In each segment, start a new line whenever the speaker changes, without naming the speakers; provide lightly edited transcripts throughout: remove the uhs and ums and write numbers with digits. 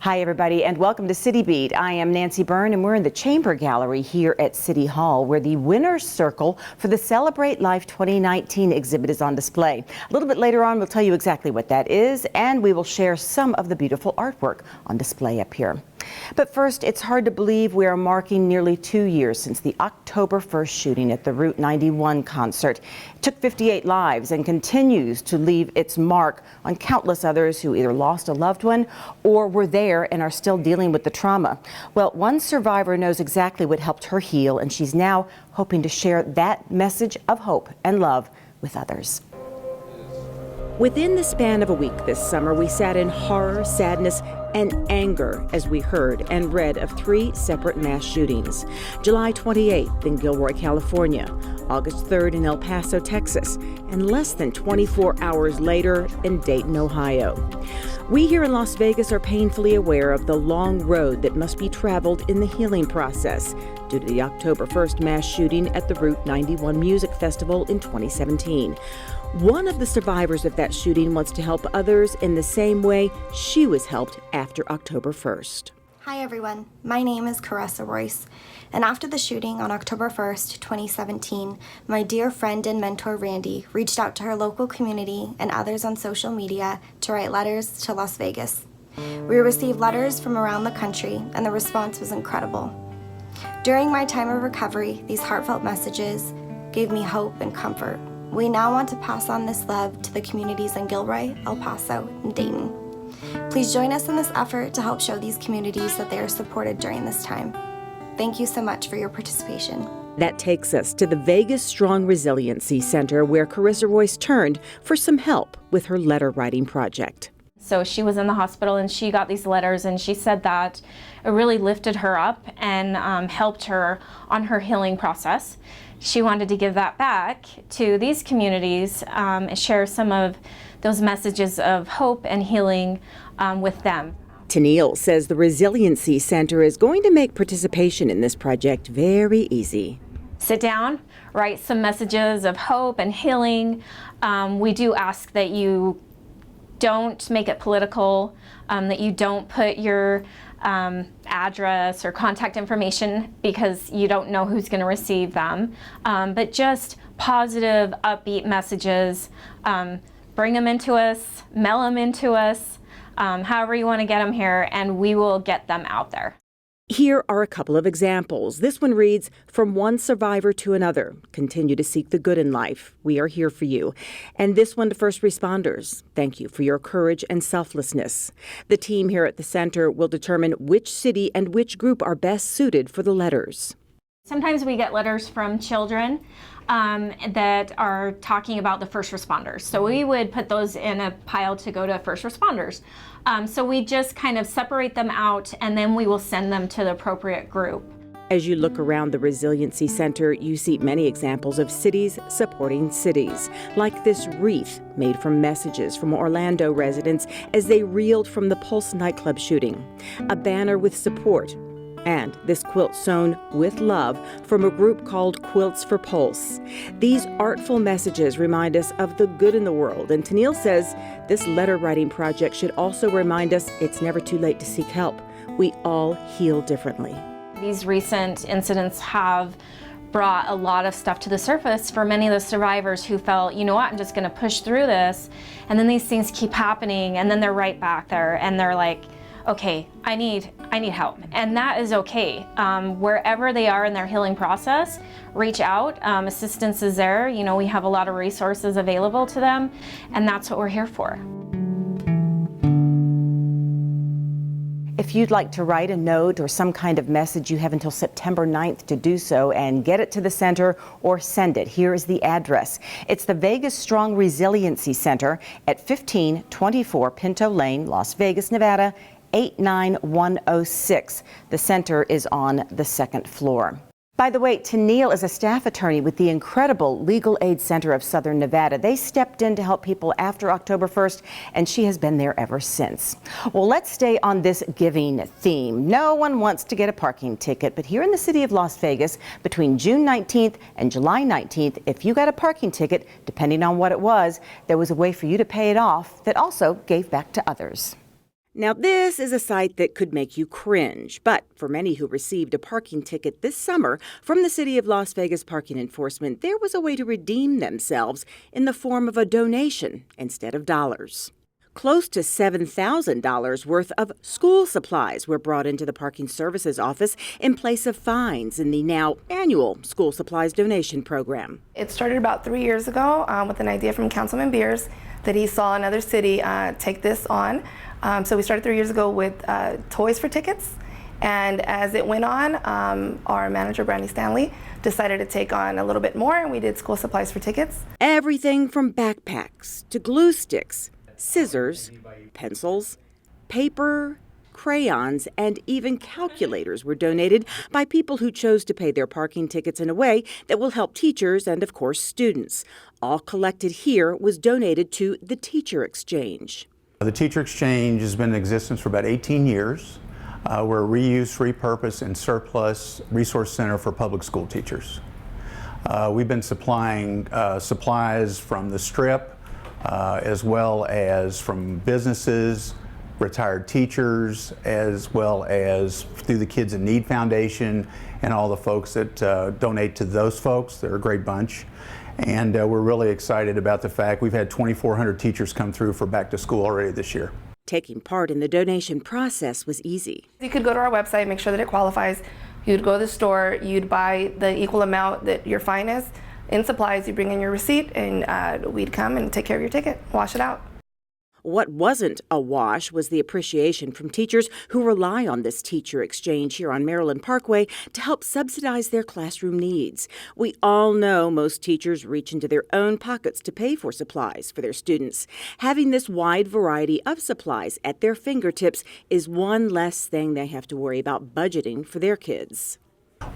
Hi, everybody, and welcome to City Beat. I am Nancy Byrne, and we're in the Chamber Gallery here at City Hall, where the Winner's Circle for the Celebrate Life 2019 exhibit is on display. A little bit later on, we'll tell you exactly what that is, and we will share some of the beautiful artwork on display up here. But first, it's hard to believe we are marking nearly 2 years since the October 1st shooting at the Route 91 concert. It took 58 lives and continues to leave its mark on countless others who either lost a loved one or were there and are still dealing with the trauma. Well, one survivor knows exactly what helped her heal, and she's now hoping to share that message of hope and love with others. Within the span of a week this summer, we sat in horror, sadness, and anger as we heard and read of 3 separate mass shootings. July 28th in Gilroy, California, August 3rd in El Paso, Texas, and less than 24 hours later in Dayton, Ohio. We here in Las Vegas are painfully aware of the long road that must be traveled in the healing process due to the October 1st mass shooting at the Route 91 Music Festival in 2017. One of the survivors of that shooting wants to help others in the same way she was helped after October 1st.
Hi everyone, my name is Caressa Royce, and after the shooting on October 1st, 2017, my dear friend and mentor Randy reached out to her local community and others on social media to write letters to Las Vegas. We received letters from around the country, and the response was incredible. During my time of recovery, these heartfelt messages gave me hope and comfort. We now want to pass on this love to the communities in Gilroy, El Paso, and Dayton. Please join us in this effort to help show these communities that they are supported during this time. Thank you so much for your participation.
That takes us to the Vegas Strong Resiliency Center, where Caressa Royce turned for some help with her letter writing project.
So she was in the hospital and she got these letters, and she said that it really lifted her up and helped her on her healing process. She wanted to give that back to these communities and share some of those messages of hope and healing with them.
Tennille says the Resiliency Center is going to make participation in this project very easy.
Sit down, write some messages of hope and healing. We do ask that you don't make it political, that you don't put your address or contact information because you don't know who's going to receive them, but just positive, upbeat messages. Bring them into us, mail them into us, however you want to get them here, and we will get them out there.
Here are a couple of examples. This one reads, "From one survivor to another, continue to seek the good in life. We are here for you." And this one to first responders, "Thank you for your courage and selflessness." The team here at the center will determine which city and which group are best suited for the letters.
Sometimes we get letters from children that are talking about the first responders. So we would put those in a pile to go to first responders. So we just kind of separate them out, and then we will send them to the appropriate group.
As you look around the Resiliency Center, you see many examples of cities supporting cities, like this wreath made from messages from Orlando residents as they reeled from the Pulse nightclub shooting, a banner with support, and this quilt sewn with love from a group called Quilts for Pulse. These artful messages remind us of the good in the world, and Tennille says this letter writing project should also remind us it's never too late to seek help. We all heal differently.
These recent incidents have brought a lot of stuff to the surface for many of the survivors who felt, you know what, I'm just going to push through this, and then these things keep happening, and then they're right back there, and they're like, okay, I need help, and that is okay. Wherever they are in their healing process, reach out. Assistance is there. You know, we have a lot of resources available to them, and that's what we're here for.
If you'd like to write a note or some kind of message, you have until September 9th to do so and get it to the center or send it. Here is the address. It's the Vegas Strong Resiliency Center at 1524 Pinto Lane, Las Vegas, Nevada, 89106. The center is on the 2nd floor. By the way, Tennille is a staff attorney with the incredible Legal Aid Center of Southern Nevada. They stepped in to help people after October 1st, and she has been there ever since. Well, let's stay on this giving theme. No one wants to get a parking ticket, but here in the city of Las Vegas, between June 19th and July 19th, if you got a parking ticket, depending on what it was, there was a way for you to pay it off that also gave back to others. Now, this is a sight that could make you cringe, but for many who received a parking ticket this summer from the City of Las Vegas Parking Enforcement, there was a way to redeem themselves in the form of a donation instead of dollars. Close to $7,000 worth of school supplies were brought into the Parking Services Office in place of fines in the now annual school supplies donation program.
It started about 3 years ago with an idea from Councilman Beers that he saw another city take this on. So we started 3 years ago with toys for tickets. And as it went on, our manager, Brandy Stanley, decided to take on a little bit more, and we did school supplies for tickets.
Everything from backpacks to glue sticks, scissors, pencils, paper, crayons, and even calculators were donated by people who chose to pay their parking tickets in a way that will help teachers and, of course, students. All collected here was donated to the Teacher Exchange.
The Teacher Exchange has been in existence for about 18 years. We're a reuse, repurpose, and surplus resource center for public school teachers. We've been supplying supplies from the Strip, as well as from businesses, retired teachers, as well as through the Kids in Need Foundation and all the folks that donate to those folks. They're a great bunch. And we're really excited about the fact we've had 2,400 teachers come through for back to school already this year.
Taking part in the donation process was easy.
You could go to our website, make sure that it qualifies. You'd go to the store, you'd buy the equal amount that your fine is. In supplies, you bring in your receipt, and we'd come and take care of your ticket, wash it out.
What wasn't a wash was the appreciation from teachers who rely on this Teacher Exchange here on Maryland Parkway to help subsidize their classroom needs. We all know most teachers reach into their own pockets to pay for supplies for their students. Having this wide variety of supplies at their fingertips is one less thing they have to worry about budgeting for their kids.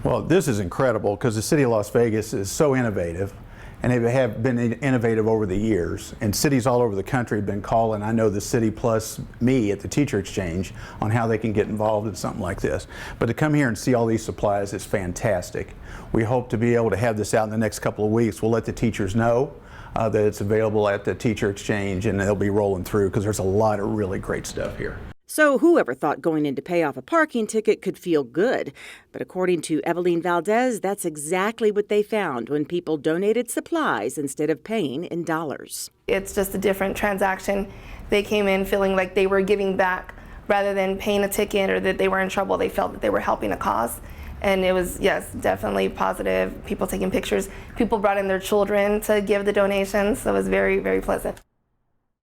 Well, this is incredible because the City of Las Vegas is so innovative, and they have been innovative over the years. And cities all over the country have been calling, I know the city plus me at the Teacher Exchange, on how they can get involved in something like this. But to come here and see all these supplies is fantastic. We hope to be able to have this out in the next couple of weeks. We'll let the teachers know that it's available at the Teacher Exchange, and they'll be rolling through because there's a lot of really great stuff here.
So whoever thought going in to pay off a parking ticket could feel good? But according to Eveline Valdez, that's exactly what they found when people donated supplies instead of paying in dollars.
It's just a different transaction. They came in feeling like they were giving back rather than paying a ticket or that they were in trouble. They felt that they were helping a cause. And it was, yes, definitely positive. People taking pictures. People brought in their children to give the donations. So it was very, very pleasant.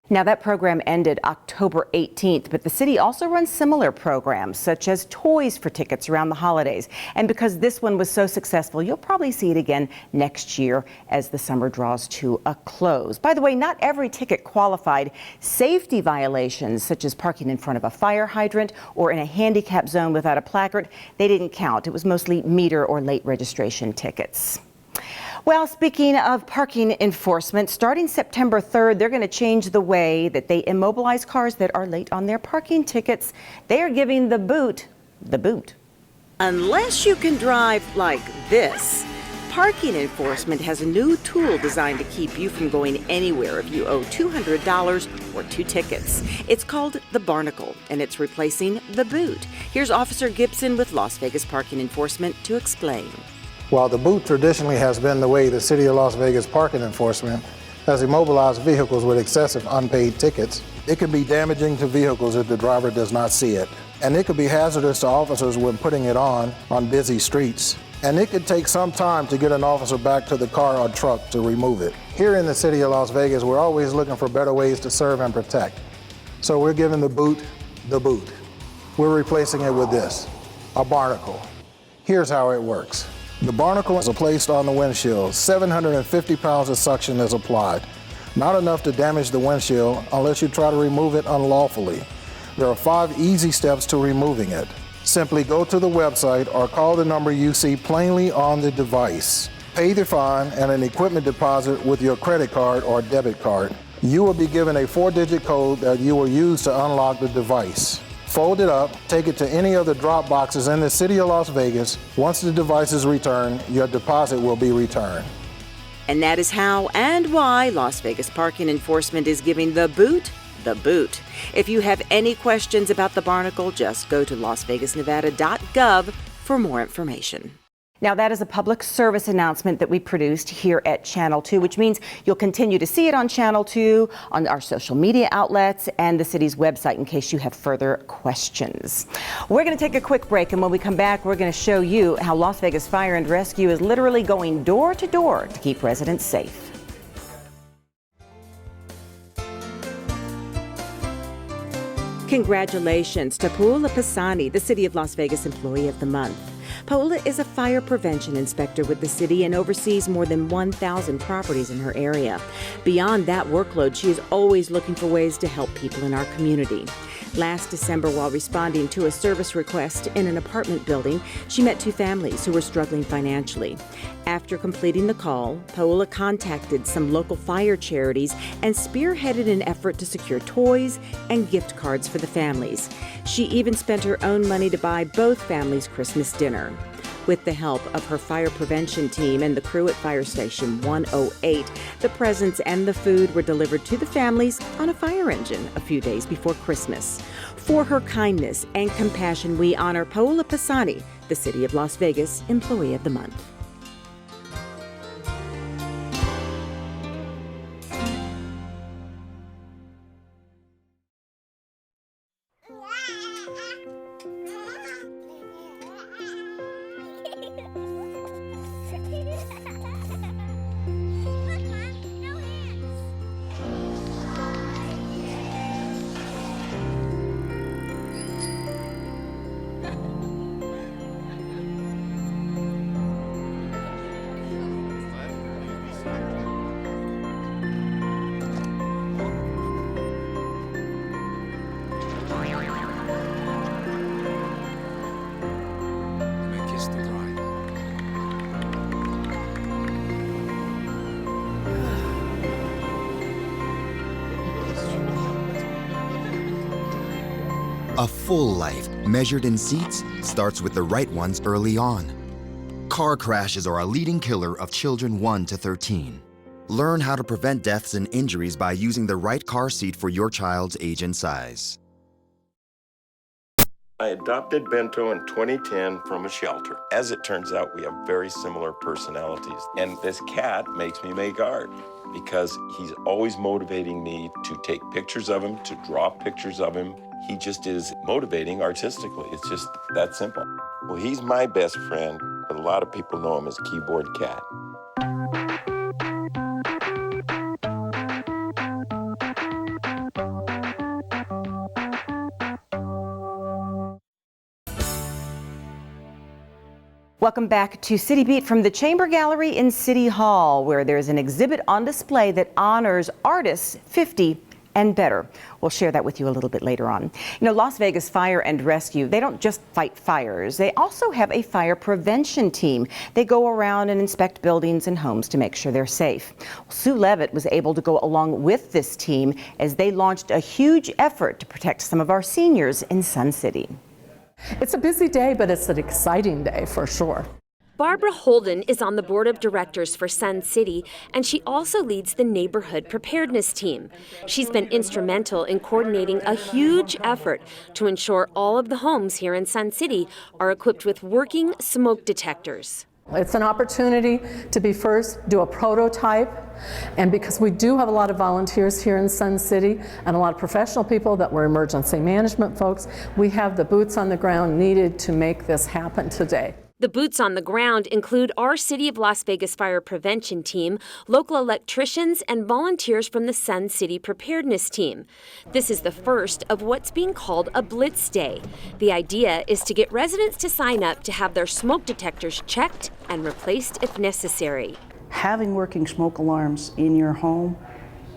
Now, that program ended October 18th, but the city also runs similar programs, such as toys for tickets around the holidays. And because this one was so successful, you'll probably see it again next year as the summer draws to a close. By the way, not every ticket qualified. Safety violations, such as parking in front of a fire hydrant or in a handicap zone without a placard, they didn't count. It was mostly meter or late registration tickets. Well, speaking of parking enforcement, starting September 3rd, they're going to change the way that they immobilize cars that are late on their parking tickets. They are giving the boot the boot. Unless you can drive like this. Parking enforcement has a new tool designed to keep you from going anywhere if you owe $200 or 2 tickets. It's called the Barnacle, and it's replacing the boot. Here's Officer Gibson with Las Vegas Parking Enforcement to explain.
While the boot traditionally has been the way the City of Las Vegas Parking Enforcement has immobilized vehicles with excessive unpaid tickets, it can be damaging to vehicles if the driver does not see it. And it could be hazardous to officers when putting it on busy streets. And it could take some time to get an officer back to the car or truck to remove it. Here in the City of Las Vegas, we're always looking for better ways to serve and protect. So we're giving the boot the boot. We're replacing it with this, a barnacle. Here's how it works. The barnacle is placed on the windshield. 750 pounds of suction is applied. Not enough to damage the windshield unless you try to remove it unlawfully. There are 5 easy steps to removing it. Simply go to the website or call the number you see plainly on the device. Pay the fine and an equipment deposit with your credit card or debit card. You will be given a 4-digit code that you will use to unlock the device. Fold it up, take it to any of the drop boxes in the City of Las Vegas. Once the device is returned, your deposit will be returned.
And that is how and why Las Vegas Parking Enforcement is giving the boot the boot. If you have any questions about the barnacle, just go to lasvegasnevada.gov for more information. Now, that is a public service announcement that we produced here at Channel 2, which means you'll continue to see it on Channel 2, on our social media outlets, and the city's website in case you have further questions. We're going to take a quick break, and when we come back, we're going to show you how Las Vegas Fire and Rescue is literally going door to door to keep residents safe. Congratulations to Paula Pisani, the City of Las Vegas Employee of the Month. Paula is a fire prevention inspector with the city and oversees more than 1,000 properties in her area. Beyond that workload, she is always looking for ways to help people in our community. Last December, while responding to a service request in an apartment building, she met two families who were struggling financially. After completing the call, Paola contacted some local fire charities and spearheaded an effort to secure toys and gift cards for the families. She even spent her own money to buy both families' Christmas dinner. With the help of her fire prevention team and the crew at Fire Station 108, the presents and the food were delivered to the families on a fire engine a few days before Christmas. For her kindness and compassion, we honor Paola Pisani, the City of Las Vegas Employee of the Month.
A full life, measured in seats, starts with the right ones early on. Car crashes are a leading killer of children 1 to 13. Learn how to prevent deaths and injuries by using the right car seat for your child's age and size.
I adopted Bento in 2010 from a shelter. As it turns out, we have very similar personalities. And this cat makes me make art because he's always motivating me to take pictures of him, to draw pictures of him. He just is motivating artistically. It's just that simple. Well, he's my best friend, but a lot of people know him as Keyboard Cat.
Welcome back to City Beat from the Chamber Gallery in City Hall, where there's an exhibit on display that honors artists 50 and better. We'll share that with you a little bit later on. You know, Las Vegas Fire and Rescue, they don't just fight fires. They also have a fire prevention team. They go around and inspect buildings and homes to make sure they're safe. Sue Levitt was able to go along with this team as they launched a huge effort to protect some of our seniors in Sun City.
It's a busy day, but it's an exciting day for sure.
Barbara Holden is on the board of directors for Sun City, and she also leads the neighborhood preparedness team. She's been instrumental in coordinating a huge effort to ensure all of the homes here in Sun City are equipped with working smoke detectors.
It's an opportunity to be first, do a prototype, and because we do have a lot of volunteers here in Sun City and a lot of professional people that were emergency management folks, we have the boots on the ground needed to make this happen today.
The boots on the ground include our City of Las Vegas Fire Prevention Team, local electricians, and volunteers from the Sun City Preparedness Team. This is the first of what's being called a Blitz Day. The idea is to get residents to sign up to have their smoke detectors checked and replaced if necessary.
Having working smoke alarms in your home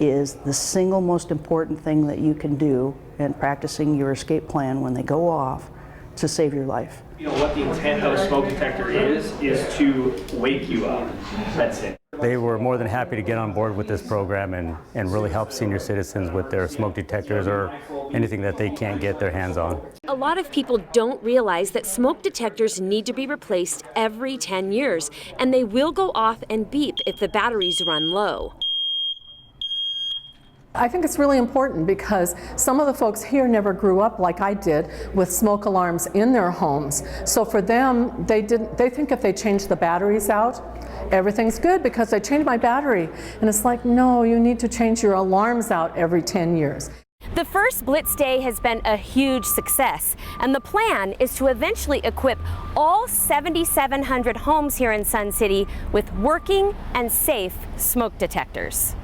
is the single most important thing that you can do in practicing your escape plan when they go off to save your life.
You know what the intent of a smoke detector is to wake you up. That's it.
They were more than happy to get on board with this program and really help senior citizens with their smoke detectors or anything that they can't get their hands on.
A lot of people don't realize that smoke detectors need to be replaced every 10 years, and they will go off and beep if the batteries run low.
I think it's really important because some of the folks here never grew up like I did with smoke alarms in their homes. So for them, they think if they change the batteries out, everything's good because I changed my battery. And it's like, no, you need to change your alarms out every 10 years.
The first Blitz Day has been a huge success, and the plan is to eventually equip all 7,700 homes here in Sun City with working and safe smoke detectors.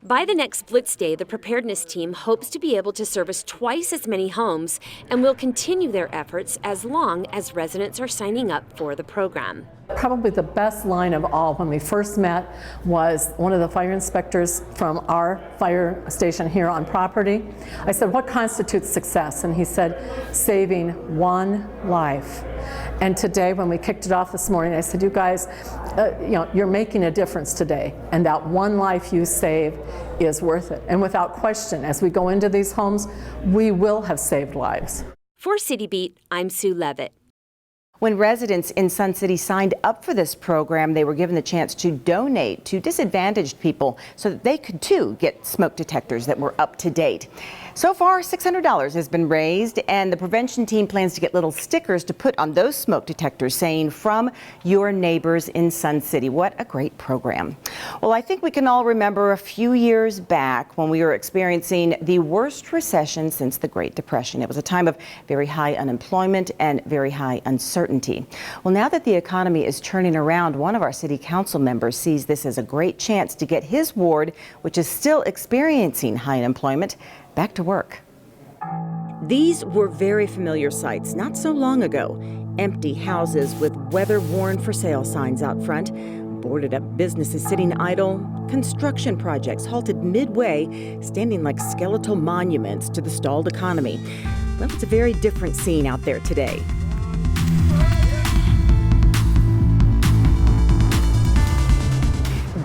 By the next Blitz Day, the preparedness team hopes to be able to service twice as many homes and will continue their efforts as long as residents are signing up for the program.
Probably the best line of all when we first met was one of the fire inspectors from our fire station here on property. I said, what constitutes success? And he said, saving one life. And today, when we kicked it off this morning, I said, you guys, you're making a difference today. And that one life you save is worth it. And without question, as we go into these homes, we will have saved lives.
For City Beat, I'm Sue Levitt.
When residents in Sun City signed up for this program, they were given the chance to donate to disadvantaged people so that they could too get smoke detectors that were up to date. So far, $600 has been raised, and the prevention team plans to get little stickers to put on those smoke detectors saying, "From your neighbors in Sun City." What a great program. Well, I think we can all remember a few years back when we were experiencing the worst recession since the Great Depression. It was a time of very high unemployment and very high uncertainty. Well, now that the economy is turning around, one of our city council members sees this as a great chance to get his ward, which is still experiencing high unemployment, back to work. These were very familiar sights not so long ago. Empty houses with weather-worn for sale signs out front, boarded up businesses sitting idle, construction projects halted midway, standing like skeletal monuments to the stalled economy. Well, it's a very different scene out there today.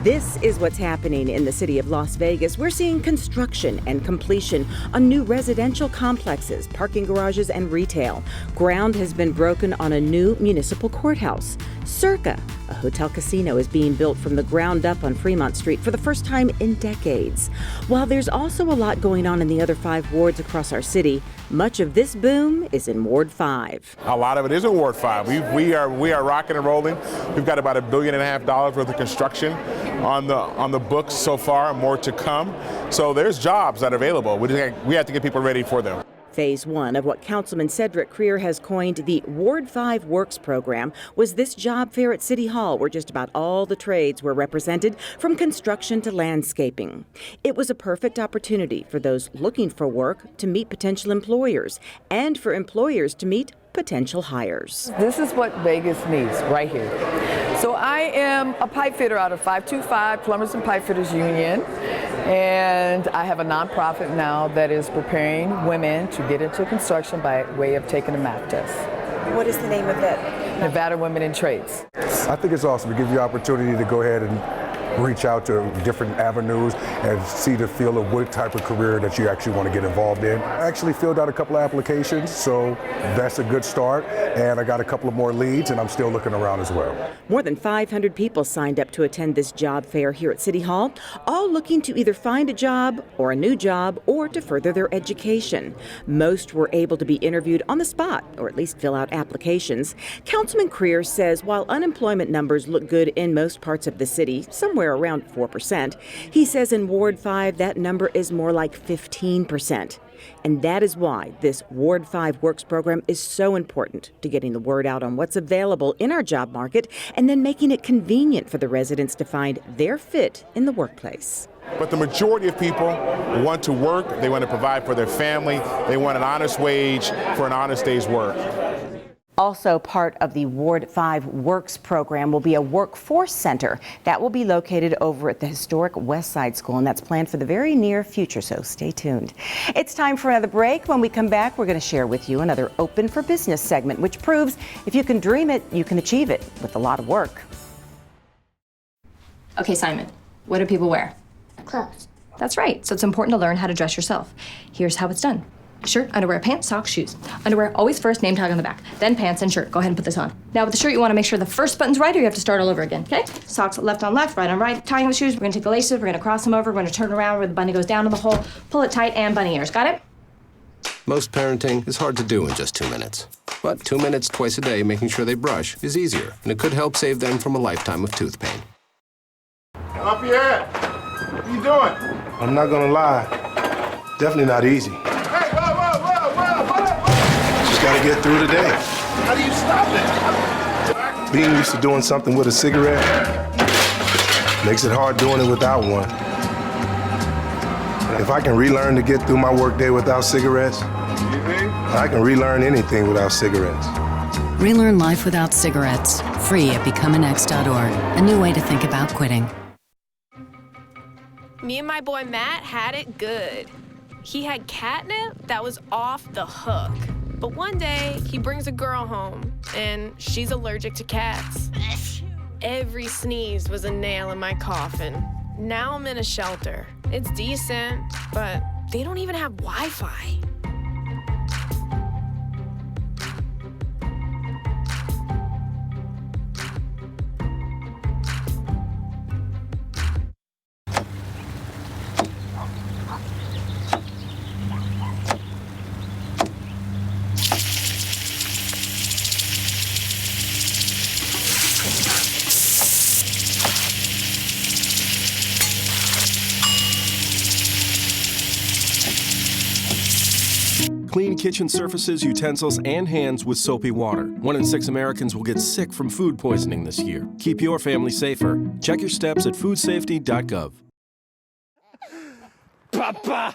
This is what's happening in the city of Las Vegas. We're seeing construction and completion on new residential complexes, parking garages, and retail. Ground has been broken on a new municipal courthouse. Circa, a hotel casino, is being built from the ground up on Fremont Street for the first time in decades. While there's also a lot going on in the other 5 wards across our city, much of this boom is in Ward 5.
A lot of it is in Ward 5. We are rocking and rolling. We've got about $1.5 billion worth of construction on the books so far, more to come. So there's jobs that are available. We have to get people ready for them.
Phase 1 of what Councilman Cedric Creer has coined the Ward 5 Works program was this job fair at City Hall, where just about all the trades were represented, from construction to landscaping. It was a perfect opportunity for those looking for work to meet potential employers, and for employers to meet potential hires.
This is what Vegas needs right here. So I am a pipe fitter out of 525 Plumbers and Pipe Fitters Union, and I have a nonprofit now that is preparing women to get into construction by way of taking a math test.
What is the name of it?
Nevada Women in Trades.
I think it's awesome to give you the opportunity to go ahead and reach out to different avenues and see the feel of what type of career that you actually want to get involved in. I actually filled out a couple of applications, so that's a good start. And I got a couple of more leads, and I'm still looking around as well.
More than 500 people signed up to attend this job fair here at City Hall, all looking to either find a job or a new job or to further their education. Most were able to be interviewed on the spot, or at least fill out applications. Councilman Creer says while unemployment numbers look good in most parts of the city, somewhere around 4%, he says in Ward 5 that number is more like 15%. And that is why this Ward 5 Works program is so important to getting the word out on what's available in our job market and then making it convenient for the residents to find their fit in the workplace.
But the majority of people want to work, they want to provide for their family, they want an honest wage for an honest day's work.
Also part of the Ward 5 Works program will be a workforce center that will be located over at the historic West Side School, and that's planned for the very near future, so stay tuned. It's time for another break. When we come back, we're going to share with you another Open for Business segment, which proves if you can dream it, you can achieve it with a lot of work.
Okay, Simon, what do people wear?
Clothes.
That's right, so it's important to learn how to dress yourself. Here's how it's done. Shirt, underwear, pants, socks, shoes. Underwear, always first, name tag on the back. Then pants and shirt. Go ahead and put this on. Now with the shirt, you want to make sure the first button's right or you have to start all over again, okay? Socks left on left, right on right. Tying the shoes, we're going to take the laces, we're going to cross them over, we're going to turn around where the bunny goes down in the hole, pull it tight, and bunny ears. Got it?
Most parenting is hard to do in just 2 minutes. But 2 minutes twice a day making sure they brush is easier, and it could help save them from a lifetime of tooth pain.
Lafayette, what are you doing?
I'm not gonna lie, definitely not easy.
Hey, whoa.
Just gotta get through the day.
How do you stop it?
Being used to doing something with a cigarette makes it hard doing it without one. If I can relearn to get through my workday without cigarettes, I can relearn anything without cigarettes.
Relearn life without cigarettes. Free at becomeanx.org. A new way to think about quitting.
Me and my boy Matt had it good. He had catnip that was off the hook. But one day, he brings a girl home, and she's allergic to cats. Every sneeze was a nail in my coffin. Now I'm in a shelter. It's decent, but they don't even have Wi-Fi.
Clean kitchen surfaces, utensils, and hands with soapy water. 1 in 6 Americans will get sick from food poisoning this year. Keep your family safer. Check your steps at foodsafety.gov.
Papa!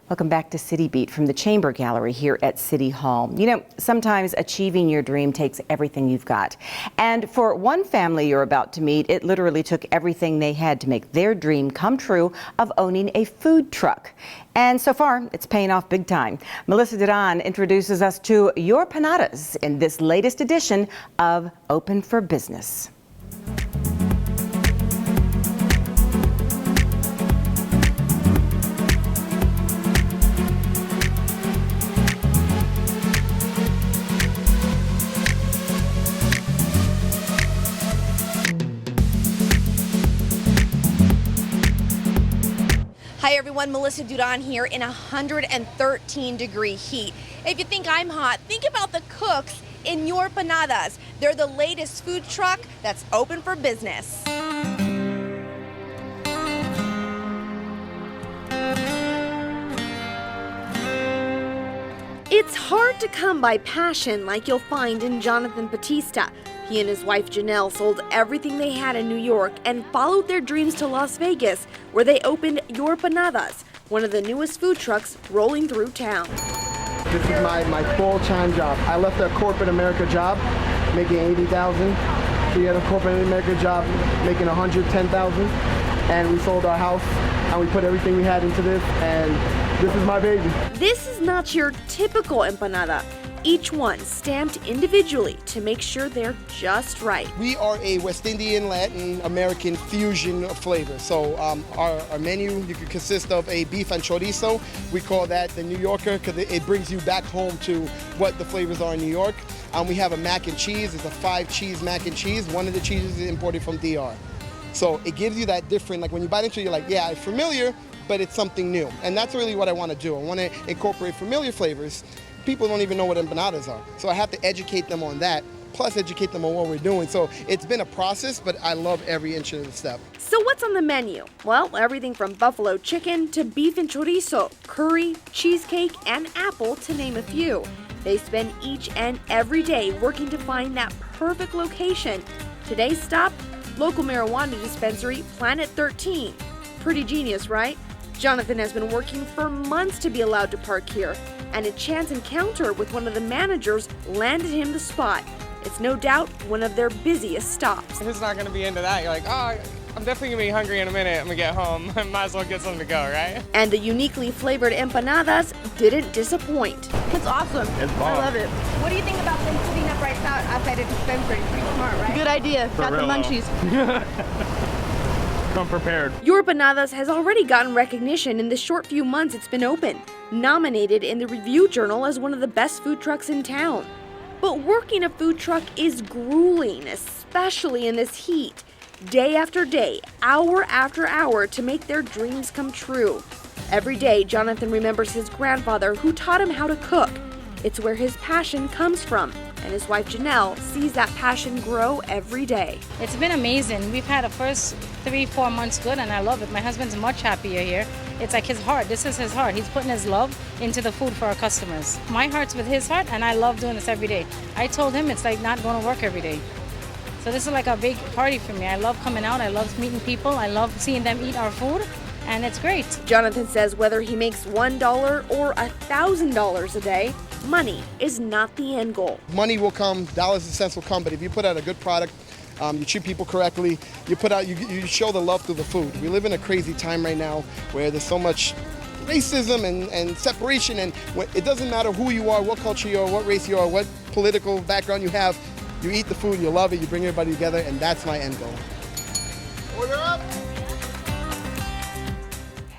Welcome back to City Beat from the Chamber Gallery here at City Hall. You know, sometimes achieving your dream takes everything you've got. And for one family you're about to meet, it literally took everything they had to make their dream come true of owning a food truck. And so far, it's paying off big time. Melissa Duran introduces us to Your Panadas in this latest edition of Open for Business.
Hi everyone, Melissa Duran here in 113-degree heat. If you think I'm hot, think about the cooks in Your Panadas. They're the latest food truck that's open for business. It's hard to come by passion like you'll find in Jonathan Batista. He and his wife Janelle sold everything they had in New York and followed their dreams to Las Vegas, where they opened Your Panadas, one of the newest food trucks rolling through town.
This is my full-time job. I left a corporate America job making $80,000. We had a corporate America job making $110,000, and we sold our house and we put everything we had into this, and this is my baby.
This is not your typical empanada. Each one stamped individually to make sure they're just right.
We are a West Indian, Latin American fusion of flavor. So our menu you can consist of a beef and chorizo. We call that the New Yorker because it brings you back home to what the flavors are in New York. We have a mac and cheese. It's a 5-cheese mac and cheese. One of the cheeses is imported from DR. So it gives you that different, like when you bite into it, you're like, yeah, it's familiar, but it's something new. And that's really what I want to do. I want to incorporate familiar flavors. People don't even know what empanadas are. So I have to educate them on that, plus educate them on what we're doing. So it's been a process, but I love every inch of the step.
So what's on the menu? Well, everything from buffalo chicken to beef and chorizo, curry, cheesecake, and apple, to name a few. They spend each and every day working to find that perfect location. Today's stop, local marijuana dispensary, Planet 13. Pretty genius, right? Jonathan has been working for months to be allowed to park here, and a chance encounter with one of the managers landed him the spot. It's no doubt one of their busiest stops.
Who's not going to be into that? You're like, oh,
I'm definitely gonna be hungry in a minute. I'm gonna get home. Might as well get something to go, right?
And the uniquely flavored empanadas didn't disappoint.
It's awesome.
It's bomb.
I love it.
What do you think about them putting up right outside a dispensary? Pretty smart, right?
Good idea.
For
Got the
real, though.
munchies.
Come prepared.
Your Empanadas has already gotten recognition in the short few months it's been open, nominated in the Review Journal as one of the best food trucks in town. But working a food truck is grueling, especially in this heat. Day after day, hour after hour to make their dreams come true. Every day, Jonathan remembers his grandfather who taught him how to cook. It's where his passion comes from, and his wife Janelle sees that passion grow every day.
It's been amazing. We've had the first 3-4 months good, and I love it. My husband's much happier here. It's like his heart. This is his heart. He's putting his love into the food for our customers. My heart's with his heart, and I love doing this every day. I told him it's like not going to work every day. So this is like a big party for me. I love coming out. I love meeting people. I love seeing them eat our food, and it's great.
Jonathan says whether he makes $1 or $1,000 a day, money is not the end goal.
Money will come, dollars and cents will come, but if you put out a good product, you treat people correctly, you show the love through the food. We live in a crazy time right now where there's so much racism and separation, and it doesn't matter who you are, what culture you are, what race you are, what political background you have. You eat the food, you love it, you bring everybody together, and that's my end goal. Order up!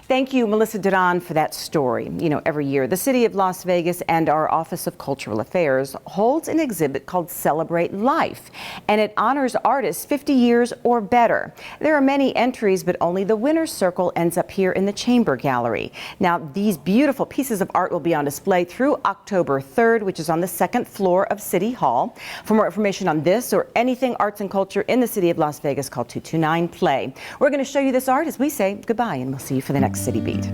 Thank you, Melissa Duran, for that story. You know, every year, the City of Las Vegas and our Office of Cultural Affairs holds an exhibit called Celebrate Life, and it honors artists 50 years or better. There are many entries, but only the winner's circle ends up here in the Chamber Gallery. Now, these beautiful pieces of art will be on display through October 3rd, which is on the second floor of City Hall. For more information on this or anything arts and culture in the City of Las Vegas, call 229-PLAY. We're going to show you this art as we say goodbye, and we'll see you for the next City Beat.